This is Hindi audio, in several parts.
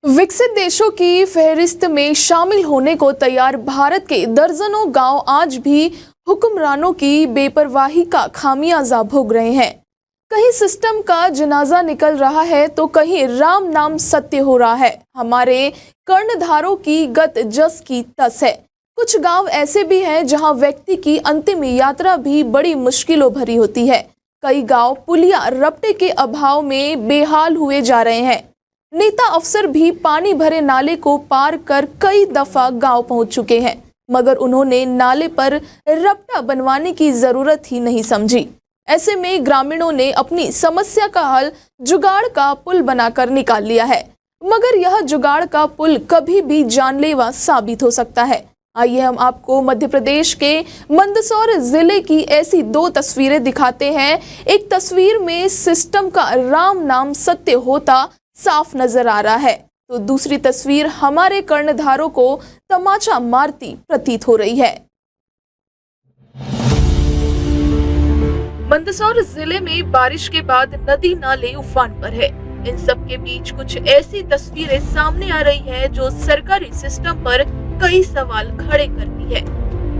विकसित देशों की फहरिस्त में शामिल होने को तैयार भारत के दर्जनों गांव आज भी हुक्मरानों की बेपरवाही का खामियाजा भोग रहे हैं। कहीं सिस्टम का जनाजा निकल रहा है तो कहीं राम नाम सत्य हो रहा है। हमारे कर्णधारों की गत जस की तस है। कुछ गांव ऐसे भी हैं जहां व्यक्ति की अंतिम यात्रा भी बड़ी मुश्किलों भरी होती है। कई गांव पुलिया रपटे के अभाव में बेहाल हुए जा रहे हैं। नेता अफसर भी पानी भरे नाले को पार कर कई दफा गांव पहुंच चुके हैं, मगर उन्होंने नाले पर रपटा बनवाने की जरूरत ही नहीं समझी। ऐसे में ग्रामीणों ने अपनी समस्या का हल जुगाड़ का पुल बनाकर निकाल लिया है, मगर यह जुगाड़ का पुल कभी भी जानलेवा साबित हो सकता है। आइए हम आपको मध्य प्रदेश के मंदसौर जिले की ऐसी दो तस्वीरें दिखाते हैं। एक तस्वीर में सिस्टम का राम नाम सत्य होता साफ नजर आ रहा है, तो दूसरी तस्वीर हमारे कर्णधारों को तमाचा मारती प्रतीत हो रही है। मंदसौर जिले में बारिश के बाद नदी नाले उफान पर है। इन सब के बीच कुछ ऐसी तस्वीरें सामने आ रही है जो सरकारी सिस्टम पर कई सवाल खड़े करती है।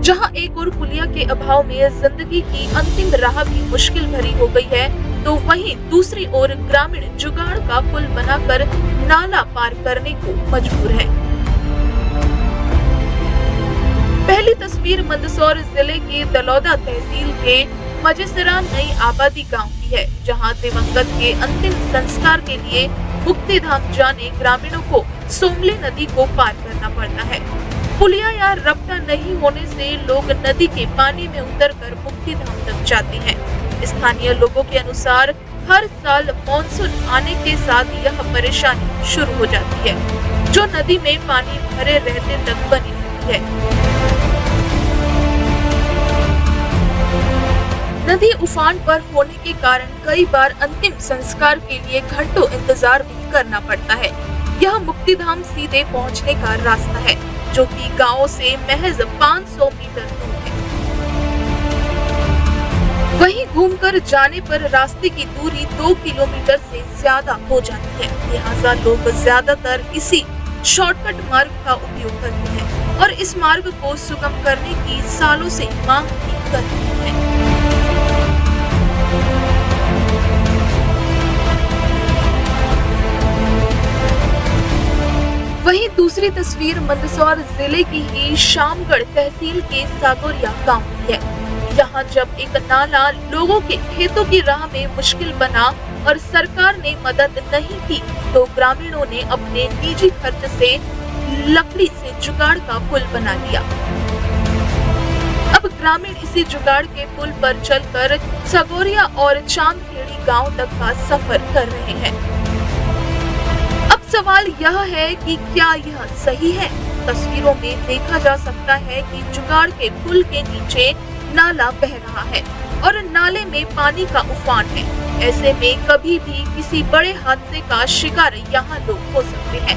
जहां एक और पुलिया के अभाव में जिंदगी की अंतिम राह भी मुश्किल भरी हो गई है, तो वहीं दूसरी ओर ग्रामीण जुगाड़ का पुल बनाकर नाला पार करने को मजबूर है। पहली तस्वीर मंदसौर जिले के दलौदा तहसील के मजेसरा नई आबादी गांव की है, जहां दिवंगत के अंतिम संस्कार के लिए मुक्तिधाम जाने ग्रामीणों को सोमले नदी को पार करना पड़ता है। पुलिया या रपटा नहीं होने से लोग नदी के पानी में उतरकर मुक्तिधाम तक जाते हैं। स्थानीय लोगों के अनुसार हर साल मॉनसून आने के साथ यह परेशानी शुरू हो जाती है, जो नदी में पानी भरे रहने तक बनी रहती है। नदी उफान पर होने के कारण कई बार अंतिम संस्कार के लिए घंटों इंतजार भी करना पड़ता है। यह मुक्तिधाम सीधे पहुंचने का रास्ता है, जो कि गांव से महज 500 मीटर दूर है। वहीं घूमकर जाने पर रास्ते की दूरी 2 किलोमीटर से ज्यादा हो जाती है। लिहाजा लोग ज्यादातर इसी शॉर्टकट मार्ग का उपयोग करते हैं और इस मार्ग को सुगम करने की सालों से मांग भी कर रहे हैं। वहीं दूसरी तस्वीर मंदसौर जिले की ही शामगढ़ तहसील के सागोरिया गांव की है। यहाँ जब एक नाला लोगों के खेतों की राह में मुश्किल बना और सरकार ने मदद नहीं की, तो ग्रामीणों ने अपने निजी खर्च से लकड़ी से जुगाड़ का पुल बना लिया। अब ग्रामीण इसी जुगाड़ के पुल पर चलकर सागोरिया और चांदखेड़ी गांव तक का सफर कर रहे हैं। अब सवाल यह है कि क्या यह सही है? तस्वीरों में देखा जा सकता है कि जुगाड़ के पुल के नीचे नाला बह रहा है और नाले में पानी का उफान है। ऐसे में कभी भी किसी बड़े हादसे का शिकार यहाँ लोग हो सकते हैं।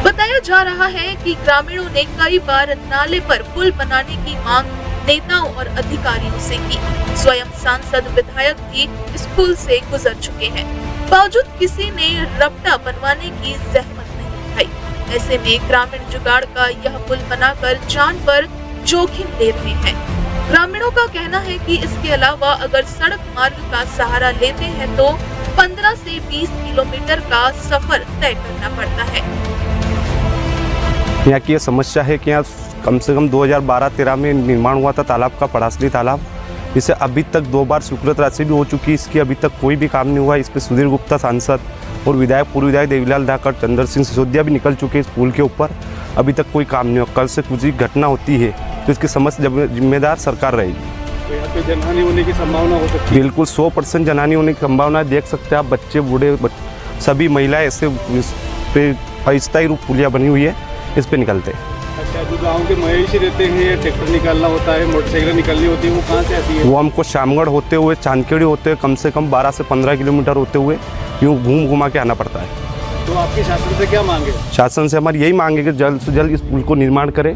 बताया जा रहा है कि ग्रामीणों ने कई बार नाले पर पुल बनाने की मांग नेताओं और अधिकारियों से की। स्वयं सांसद विधायक भी इस पुल से गुजर चुके हैं, बावजूद किसी ने रपटा बनवाने की जहमत नहीं उठाई। ऐसे में ग्रामीण जुगाड़ का यह पुल बनाकर जान पर जोखिम ले रहे हैं। ग्रामीणों का कहना है कि इसके अलावा अगर सड़क मार्ग का सहारा लेते हैं तो 15 से 20 किलोमीटर का सफर तय करना पड़ता है। यहाँ की यह समस्या है कि यहाँ कम से कम 2012-13 में निर्माण हुआ था तालाब का, पड़ासली तालाब। इसे अभी तक 2 बार स्वीकृत राशि भी हो चुकी है, इसकी अभी तक कोई भी काम नहीं हुआ। इस पर सुधीर गुप्ता सांसद और विधायक पूर्व विधायक देवीलाल धाकड़, चंद्र सिंह सिसोदिया भी निकल चुके हैं इस पुल के ऊपर। अभी तक कोई काम नहीं हुआ। कल से कुछ घटना होती है तो इसकी समस्त जिम्मेदार सरकार रहेगी। तो यहाँ पे जनहानि होने की संभावना हो सकती है? बिल्कुल 100% जनहानि होने की संभावना है। देख सकते हैं आप, बच्चे बूढ़े सभी महिलाएं ऐसे इस पे अस्थायी रूप पुलिया बनी हुई है, इस पे निकलते हैं। अच्छा, जो गाँव के मवेशी रहते हैं, ट्रैक्टर निकालना होता है, मोटरसाइकिल निकालनी होती है, वो कहाँ से आती है? वो हमको शामगढ़ होते हुए, चांदखेड़ी होते हुए, कम से कम 12 से 15 किलोमीटर होते हुए यूँ घूम घुमा के आना पड़ता है। तो आपकी शासन से क्या मांगे? शासन से हमारी यही मांग है कि जल्द से जल्द इस पुल को निर्माण करें।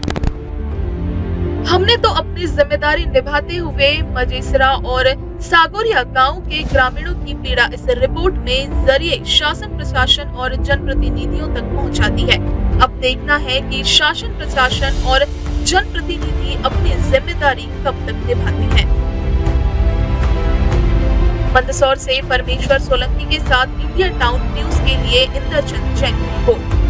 हमने तो अपनी जिम्मेदारी निभाते हुए मजेसरा और सागोरिया गांव के ग्रामीणों की पीड़ा इस रिपोर्ट में जरिए शासन प्रशासन और जनप्रतिनिधियों तक पहुंचाती है। अब देखना है कि शासन प्रशासन और जनप्रतिनिधि अपनी जिम्मेदारी कब तक निभाते हैं। मंदसौर से परमेश्वर सोलंकी के साथ इंडिया टाउन न्यूज के लिए इंद्रचंद जैन की रिपोर्ट।